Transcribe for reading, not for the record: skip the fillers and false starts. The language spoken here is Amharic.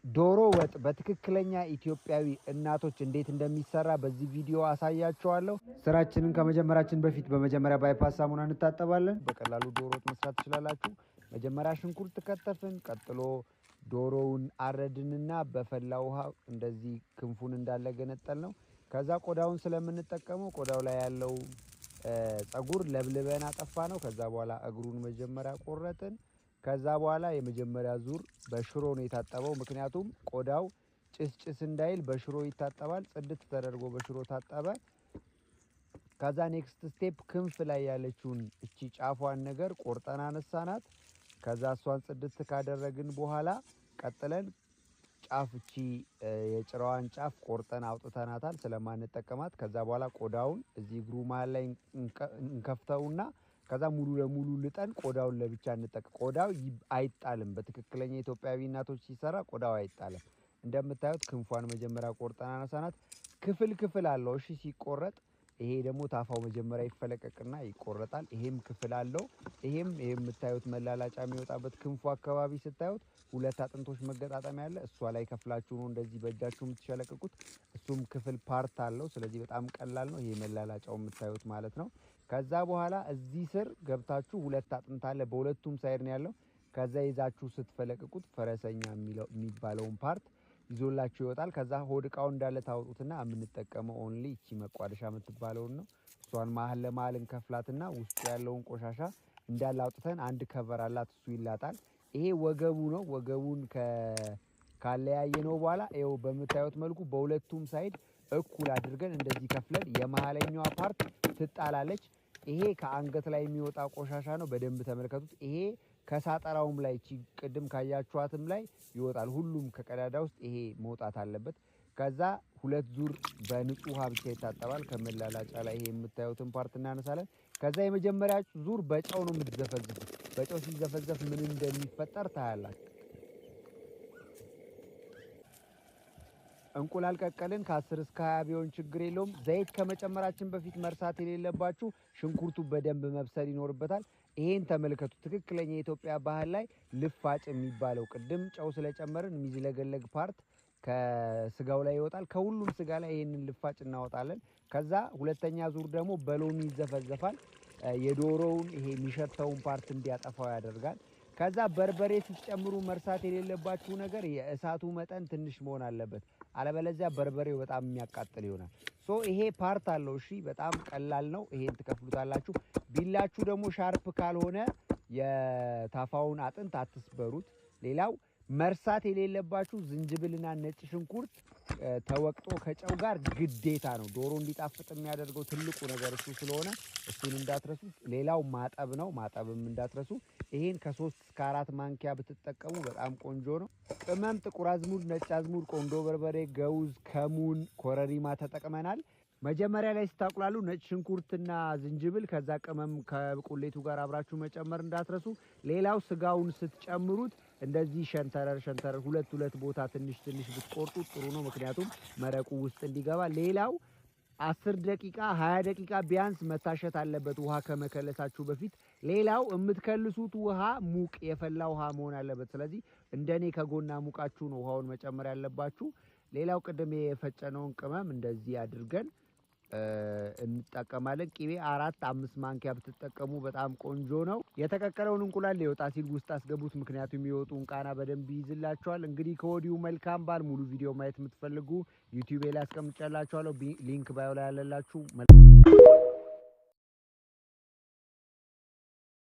ዶሮ ወጥ በትክክለኛ ኢትዮጵያዊ እናቶች እንዴት እንደሚሰራ በዚህ ቪዲዮ አሳያችኋለሁ። ስራችንን ከመጀመራችን በፊት በመጀመሪያ ባይፓስ ሳሙና እንታጠባለን። በቀላሉ ዶሮ ወጥ መስራት ትችላላችሁ። መጀመሪያ ሽንኩርት ከተፍን፣ ቀጥሎ ዶሮውን አረድንና በፈላ ውሃ እንደዚህ ክንፉን እንዳለ ገነጠል ነው። ከዛ ቆዳውን ስለምንጠቀመው ቆዳው ላይ ያለው ጸጉር ለብልበን አጠፋ ነው። ከዛ በኋላ እግሩን መጀመሪያ ቆረጥን። ከዛ በኋላ የመጀመሪያ ዙር በሽሮ ነው የታጠበው። ምክንያቱም ቆዳው ጭስ እንዳይል በሽሮ ይታጠባል። ጽድት ተደርጎ በሽሮ ታጠበ። ከዛ ኔክስት ስቴፕ ክንፍ ላይ ያለችውን እቺ ጫፏን ነገር ቆርጠን አነሳናት። ከዛ እሷን ጽድት ካደረግን በኋላ ቀጥለን ጫፍ እቺ የጭራዋን ጫፍ ቆርጠን አውጥተናታል ስለማንጠቀማት። ከዛ በኋላ ቆዳውን እዚህ እግሩ መሃል ላይ እንከፍተውና ከዛ ሙሉ ለሙሉ ልጠን ቆዳውን ለብቻ እንጠቅ። ቆዳው አይጣልም። በትክክለኛ ኢትዮጵያዊ እናቶች ሲሰራ ቆዳው አይጣልም። እንደምታዩት ክንፏን መጀመሪያ ቆርጠን አነሳናት። ክፍል አለው። እሺ ሲቆረጥ ይሄ ደግሞ ታፋው መጀመሪያ ይፈለቀቅና ይቆረጣል። ይሄም ክፍል አለው። ይሄም የምታዩት መላላጫ የሚወጣበት ክንፉ አካባቢ ስታዩት ሁለት አጥንቶች መገጣጠሚያ አለ። እሷ ላይ ከፍላችሁ ነው እንደዚህ በእጃችሁ የምትሸለቅቁት። እሱም ክፍል ፓርት አለው። ስለዚህ በጣም ቀላል ነው። ይሄ መላላጫው የምታዩት ማለት ነው። ከዛ በኋላ እዚህ ስር ገብታችሁ ሁለት አጥንት አለ። በሁለቱም ሳይድ ነው ያለው። ከዛ ይዛችሁ ስትፈለቅቁት ፈረሰኛ የሚባለውን ፓርት ይዞላችሁ ይወጣል። ከዛ ሆድ ዕቃው እንዳለ ታወጡትና የምንጠቀመው ኦንሊ እቺ መቋደሻ የምትባለውን ነው። እሷን መሀል ለመሀል እንከፍላትና ውስጡ ያለውን ቆሻሻ እንዳለ አውጥተን አንድ ከቨር አላት፣ እሱ ይላጣል። ይሄ ወገቡ ነው። ወገቡን ካለያየ ነው በኋላ ይኸው በምታዩት መልኩ በሁለቱም ሳይድ እኩል አድርገን እንደዚህ ከፍለን የመሀለኛዋ ፓርት ትጣላለች። ይሄ ከአንገት ላይ የሚወጣ ቆሻሻ ነው። በደንብ ተመልከቱት። ይሄ ከሳጠራውም ላይ ቅድም ካያችኋትም ላይ ይወጣል። ሁሉም ከቀዳዳ ውስጥ ይሄ መውጣት አለበት። ከዛ ሁለት ዙር በንጹህ ውሃ ብቻ ይታጠባል። ከመላላጫ ላይ ይሄ የምታዩትን ፓርት እናነሳለን። ከዛ የመጀመሪያ ዙር በጨው ነው የምትዘፈዝፉት። በጨው ሲዘፈዘፍ ምን እንደሚፈጠር ታያላችሁ። እንቁላል ቀቀልን ከ10 እስከ 20 ቢሆን ችግር የለውም። ዘይት ከመጨመራችን በፊት መርሳት የሌለባችሁ ሽንኩርቱ በደንብ መብሰል ይኖርበታል። ይሄን ተመልከቱ። ትክክለኛ የኢትዮጵያ ባህል ላይ ልፋጭ የሚባለው ቅድም ጨው ስለጨመርን የሚዝለገለግ ፓርት ከስጋው ላይ ይወጣል። ከሁሉም ስጋ ላይ ይሄንን ልፋጭ እናወጣለን። ከዛ ሁለተኛ ዙር ደግሞ በሎሚ ይዘፈዘፋል። የዶሮውን ይሄ የሚሸተውን ፓርት እንዲያጠፋው ያደርጋል። ከዛ በርበሬ ስትጨምሩ መርሳት የሌለባችሁ ነገር የእሳቱ መጠን ትንሽ መሆን አለበት። አለበለዚያ በርበሬው በጣም የሚያቃጥል ይሆናል። ሶ ይሄ ፓርት አለው። እሺ በጣም ቀላል ነው። ይሄን ትከፍሉታላችሁ። ቢላችሁ ደግሞ ሻርፕ ካልሆነ የታፋውን አጥንት አትስበሩት። ሌላው መርሳት የሌለባችሁ ዝንጅብልና ነጭ ሽንኩርት ተወቅጦ ከጨው ጋር ግዴታ ነው። ዶሮ እንዲጣፍጥ የሚያደርገው ትልቁ ነገር እሱ ስለሆነ እሱን እንዳትረሱ። ሌላው ማጠብ ነው። ማጠብም እንዳትረሱ። ይሄን ከ3 እስከ 4 ማንኪያ ብትጠቀሙ በጣም ቆንጆ ነው። ቅመም ጥቁር አዝሙድ፣ ነጭ አዝሙድ፣ ቆንዶ በርበሬ፣ ገውዝ፣ ከሙን፣ ኮረሪማ ተጠቅመናል። መጀመሪያ ላይ ስታቁላሉ ነጭ ሽንኩርትና ዝንጅብል ከዛ ቅመም ከቁሌቱ ጋር አብራችሁ መጨመር እንዳትረሱ። ሌላው ስጋውን ስትጨምሩት እንደዚህ ሸንተረር ሁለት ቦታ ትንሽ ብትቆርጡ ጥሩ ነው። ምክንያቱም መረቁ ውስጥ እንዲገባ። ሌላው 10 ደቂቃ 20 ደቂቃ ቢያንስ መታሸት አለበት ውሃ ከመከለሳችሁ በፊት። ሌላው የምትከልሱት ውሃ ሙቅ የፈላ ውሃ መሆን አለበት። ስለዚህ እንደኔ ከጎና ሙቃችሁ ነው ውሃውን መጨመር ያለባችሁ። ሌላው ቅድም የፈጨነውን ቅመም እንደዚህ አድርገን እንጠቀማለን። ቂቤ 4-5 ማንኪያ ብትጠቀሙ በጣም ቆንጆ ነው። የተቀቀለውን እንቁላል ሊወጣ ሲል ውስጥ አስገቡት። ምክንያቱም የሚወጡን ቃና በደንብ ይይዝላችኋል። እንግዲህ ከወዲሁ መልካም በዓል። ሙሉ ቪዲዮ ማየት የምትፈልጉ ዩቲዩብ ላይ አስቀምጬላችኋለሁ። ሊንክ ባዮ ላይ ያለላችሁ